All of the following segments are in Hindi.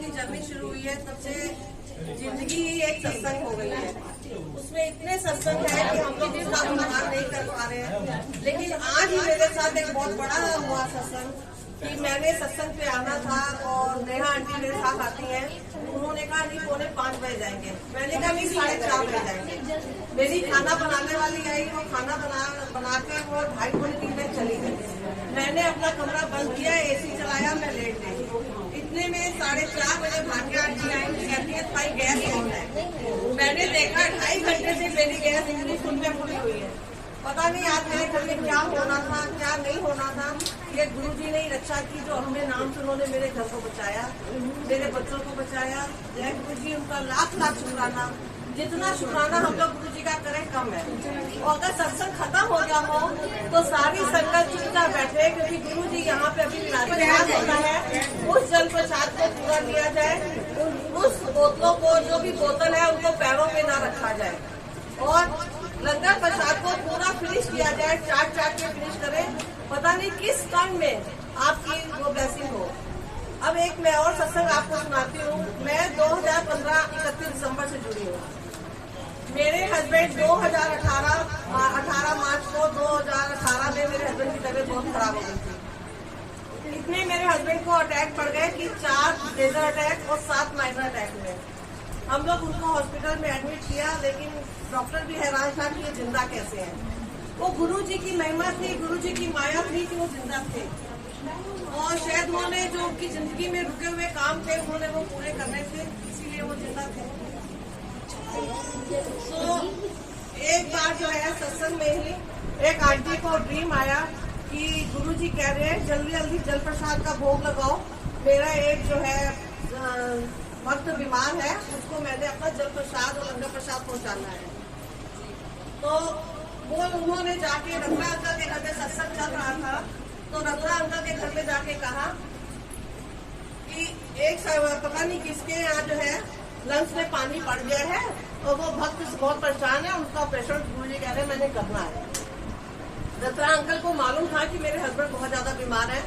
की जर्नी शुरू हुई है तब से जिंदगी ही एक सत्संग हो गई है। उसमें इतने सत्संग है कि हम लोग इसका अनुमान नहीं कर पा रहे हैं। लेकिन आज ही मेरे साथ एक बहुत बड़ा हुआ सत्संग कि मैंने सत्संग पे आना था और नेहा आंटी मेरे साथ आती हैं। उन्होंने कहा नहीं 4:45 बजे जाएंगे। मैंने कहा नहीं 4:30 बजे जाएंगे। मेरी खाना बनाने वाली आई, वो खाना बना के वो 2:30 बजे चली गई। मैंने अपना कमरा बंद किया, AC चलाया, मैं लेट गई। इतने में 4:30 बजे भाग्य आंटी आई, कहती है भाई गैस ऑन है। मैंने देखा 2.5 घंटे से मेरी गैस इतनी फुल में फुली हुई है। पता नहीं आज मेरे घर में क्या होना था क्या नहीं होना था। ये गुरुजी ने ही रक्षा की, जो अपने नाम से उन्होंने मेरे घर को बचाया, मेरे बच्चों को बचाया। जय गुरुजी, उनका लाख लाख शुक्राना। जितना शुक्राना हम लोग गुरुजी का करें कम है। और अगर सत्संग खत्म हो गया हो तो सारी संगत चुपचाप बैठे, क्योंकि गुरुजी यहाँ पे अभी विराजमान होता है। उस जल प्रसाद को पूरा लिया जाए। उस बोतलों को, जो भी बोतल है, उनको पैरों पे ना रखा जाए और लंगर प्रसाद को पूरा फिनिश किया जाए। चाट के फिनिश करें। पता नहीं किस कर्म में आपकी वो ब्लेसिंग हो। अब एक मैं और सत्संग आपको सुनाती हूँ। मैं 2015 31 दिसंबर से जुड़ी हूँ। मेरे हस्बैंड 18 मार्च को 2018 में मेरे हस्बैंड की तबीयत बहुत खराब हो गई थी। इतने मेरे हस्बैंड को अटैक पड़ गए कि 4 मेजर अटैक और 7 माइनर अटैक हुए। हम लोग उनको हॉस्पिटल में एडमिट किया, लेकिन डॉक्टर भी हैरान था कि ये जिंदा कैसे हैं। वो गुरुजी की महिमा थी, गुरुजी की माया थी कि वो जिंदा थे। और शायद उन्होंने जो उनकी जिंदगी में रुके हुए काम थे उन्होंने वो पूरे करने थे, इसीलिए वो जिंदा थे। तो एक बार जो है सत्संग में ही एक आंटी को ड्रीम आया कि गुरुजी कह रहे हैं जल्दी जल्दी जल प्रसाद का भोग लगाओ। मेरा एक जो है भक्त बीमार है, उसको मैंने अपना जल प्रसाद और लंगर प्रसाद पहुंचाना है। तो वो उन्होंने जाके रत्ना अंकल के घर में सत्संग चल रहा था, तो रत्ना अंकल के घर में जाके कहा कि एक पता नहीं किसके यहाँ जो है लंग्स में पानी पड़ गया है और वो भक्त बहुत परेशान है, उनका ऑपरेशन गुरुजी कह रहे हैं मैंने करना है। रत्ना अंकल को मालूम था कि मेरे हस्बैंड बहुत ज्यादा बीमार है,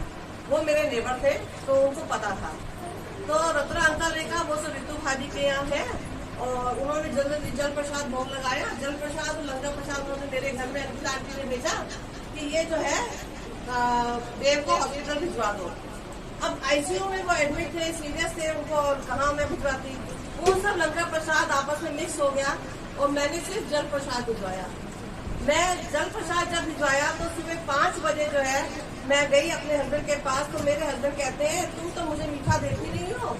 वो मेरे नेबर थे तो उनको पता था। तो रत्ना अंकल ने कहा वो सब रितु भाजी के यहाँ है और उन्होंने जल्दी जल प्रसाद भोग लगाया। जल प्रसाद और लंगर प्रसाद उन्होंने मेरे घर में अंकिता आंटी ने भेजा कि ये जो है देव को हॉस्पिटल भिजवा दो। अब ICU में वो एडमिट थे, सीरियस थे, उनको कहाँ मैं भिजवाती। वो सब लंगर प्रसाद आपस में मिक्स हो गया और मैंने सिर्फ जल प्रसाद भिजवाया। मैं जल प्रसाद जब भिजवाया तो सुबह 5 बजे जो है मैं गई अपने हस्बैंड के पास, तो मेरे हस्बैंड कहते हैं तुम तो मुझे मीठा देती नहीं हो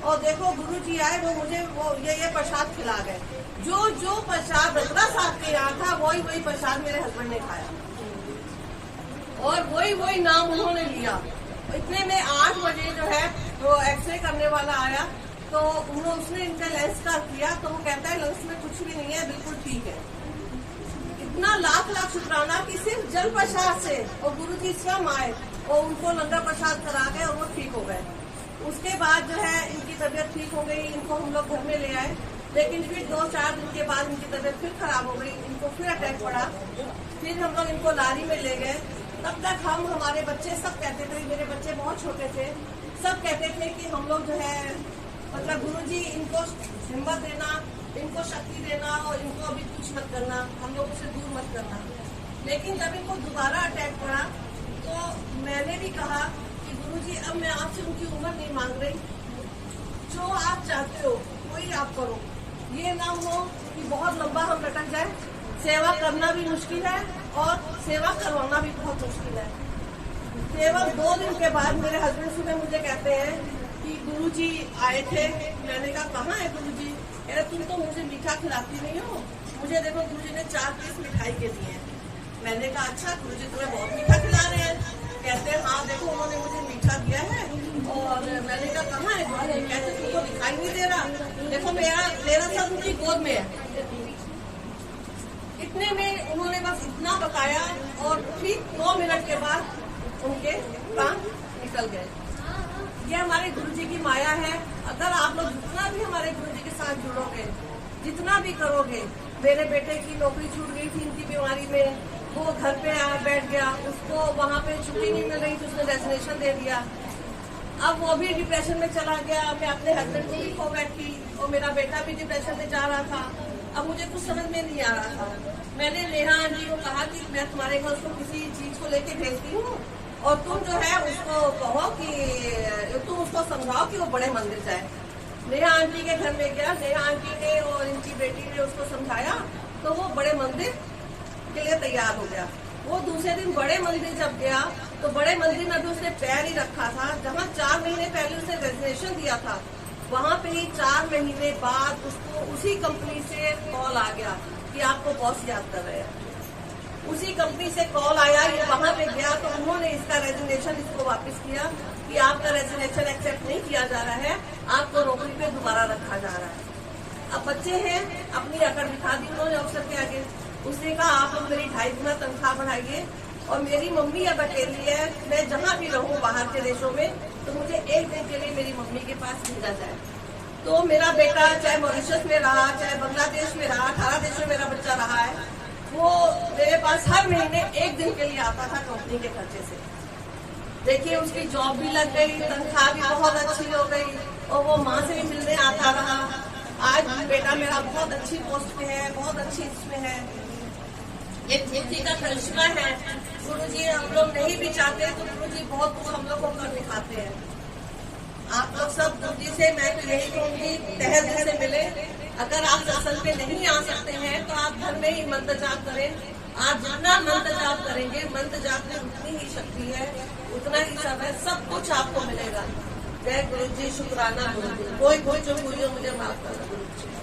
और देखो गुरुजी आए वो मुझे वो ये प्रसाद खिला गए। जो प्रसाद रत्ना साहब के यहाँ था वही प्रसाद मेरे हस्बैंड ने खाया और वही नाम उन्होंने लिया। इतने में 8 बजे जो है वो एक्सरे करने वाला आया, तो उसने इनका लेंस का किया तो वो कहता है लेंस में कुछ भी नहीं है, बिल्कुल ठीक है। इतना लाख लाख शुक्राना कि सिर्फ जल प्रसाद से और गुरुजी स्वयं आए और उनको लंगर प्रसाद करा गए और वो ठीक हो गए। उसके बाद जो है इनकी तबीयत ठीक हो गई, इनको हम लोग घर में ले आए। लेकिन फिर 2-4 दिन के बाद इनकी तबीयत फिर खराब हो गई, इनको फिर अटैक पड़ा। फिर हम लोग इनको लारी में ले गए। तब तक हम हमारे बच्चे सब कहते थे, मेरे बच्चे बहुत छोटे थे, सब कहते थे कि हम लोग जो है मतलब गुरुजी इनको हिम्मत देना, इनको शक्ति देना और इनको अभी कुछ मत करना, हम लोग से दूर मत करना। लेकिन जब इनको दोबारा अटैक पड़ा तो मैंने भी कहा कि गुरुजी अब मैं आपसे उनकी उम्र नहीं मांग रही, जो आप चाहते हो वही आप करो। ये ना हो कि बहुत लंबा हम लटक जाए। सेवा करना भी मुश्किल है और सेवा करवाना भी बहुत मुश्किल है। केवल 2 दिन के बाद मेरे हस्बैंड सुबह मुझे कहते हैं कि गुरुजी आए थे। मैंने कहा कहाँ है गुरुजी? अरे तुम तो मुझे मीठा खिलाती नहीं हो, मुझे देखो गुरुजी ने 4 पीस मिठाई के दिए हैं। मैंने कहा अच्छा गुरुजी तुम्हें बहुत मीठा खिला रहे हैं? कहते हैं हाँ देखो उन्होंने मुझे मीठा दिया है। और मैंने कहा कहाँ है गुरुजी? कहते तुमको दिखाई नहीं दे रहा, देखो मेरा सब उनकी गोद में है। इतने में उन्होंने बस इतना बताया और ठीक 2 मिनट के बाद उनके प्राण निकल गए। ये हमारे गुरुजी की माया है। अगर आप लोग जितना भी हमारे गुरुजी के साथ जुड़ोगे, जितना भी करोगे। मेरे बेटे की नौकरी छूट गई थी इनकी बीमारी में, वो घर पे आया बैठ गया, उसको वहाँ पे छुट्टी नहीं मिल रही थी, उसने रेजिग्नेशन दे दिया। अब वो भी डिप्रेशन में चला गया, मैं अपने हस्बैंड को भी खो बैठी और मेरा बेटा भी डिप्रेशन में जा रहा था। अब मुझे कुछ समझ में नहीं आ रहा था। मैंने नेहा आंटी को कहा कि मैं तुम्हारे घर उसको किसी चीज को लेके भेजती हूँ और तुम जो है उसको कहो कि तुम उसको समझाओ कि वो बड़े मंदिर जाए। नेहा आंटी के घर में गया, नेहा आंटी ने और इनकी बेटी ने उसको समझाया तो वो बड़े मंदिर के लिए तैयार हो गया। वो दूसरे दिन बड़े मंदिर जब गया तो बड़े मंदिर में भी उसने पैर ही रखा था। जहाँ 4 महीने पहले उसने रेजिग्नेशन दिया था, वहाँ पे ही 4 महीने बाद उसको उसी कंपनी से कॉल आ गया कि आपको बॉस याद कर रहे हैं। उसी कंपनी से कॉल आया, ये वहाँ पे गया तो उन्होंने इसका रेजिग्नेशन इसको वापस किया कि आपका रेजिग्नेशन एक्सेप्ट नहीं किया जा रहा है, आपको नौकरी पे दोबारा रखा जा रहा है। अब बच्चे हैं, अपनी अकड़ दिखा दी उन्होंने अफसर के आगे। उसने कहा आप लोग मेरी 2.5 गुना तनख्वाह बढ़ाइए और मेरी मम्मी अब अकेली है, मैं जहाँ भी रहूँ बाहर के देशों में तो मुझे 1 दिन के लिए मेरी मम्मी के पास भेजा जाए। तो मेरा बेटा चाहे मॉरिशस में रहा, चाहे बांग्लादेश में रहा, 18 देश में मेरा बच्चा रहा है, वो मेरे पास हर महीने 1 दिन के लिए आता था कंपनी के खर्चे से। देखिए उसकी जॉब भी लग गई, तनख्वाह भी बहुत अच्छी हो गई और वो माँ से भी मिलने आता रहा। आज बेटा मेरा बहुत अच्छी पोस्ट पे है, बहुत अच्छी इसमें है। ये गुरुजी का करिश्मा है। गुरुजी हम लोग नहीं भी चाहते तो गुरुजी बहुत कुछ हम लोग को कर दिखाते हैं। आप लोग सब गुरुजी से मैं तो यही कहूँगी तहे दिल से मिले। अगर आप सत्संग पे नहीं आ सकते हैं तो आप घर में ही मंत्र जाप करें। आप जितना मंत्र जाप करेंगे, मंत्र जाप में उतनी ही शक्ति है, उतना ही सब है, सब कुछ आपको मिलेगा। जय गुरुजी, शुक्राना गुरुजी। कोई जो हुई हो मुझे माफ करना गुरुजी।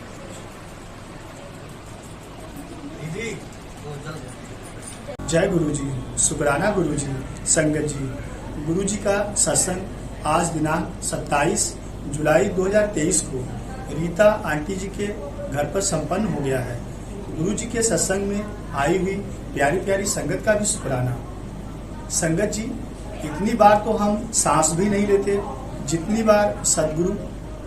जय गुरुजी, शुक्राना गुरुजी, संगत जी। गुरुजी का सत्संग आज दिनांक 27 जुलाई 2023 को रीता आंटी जी के घर पर संपन्न हो गया है। गुरुजी के सत्संग में आई हुई प्यारी प्यारी संगत का भी शुक्राना। संगत जी, इतनी बार तो हम सांस भी नहीं लेते जितनी बार सदगुरु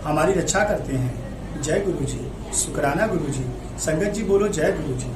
हमारी रक्षा करते हैं। जय गुरुजी, शुक्राना गुरुजी। संगत जी बोलो जय गुरुजी।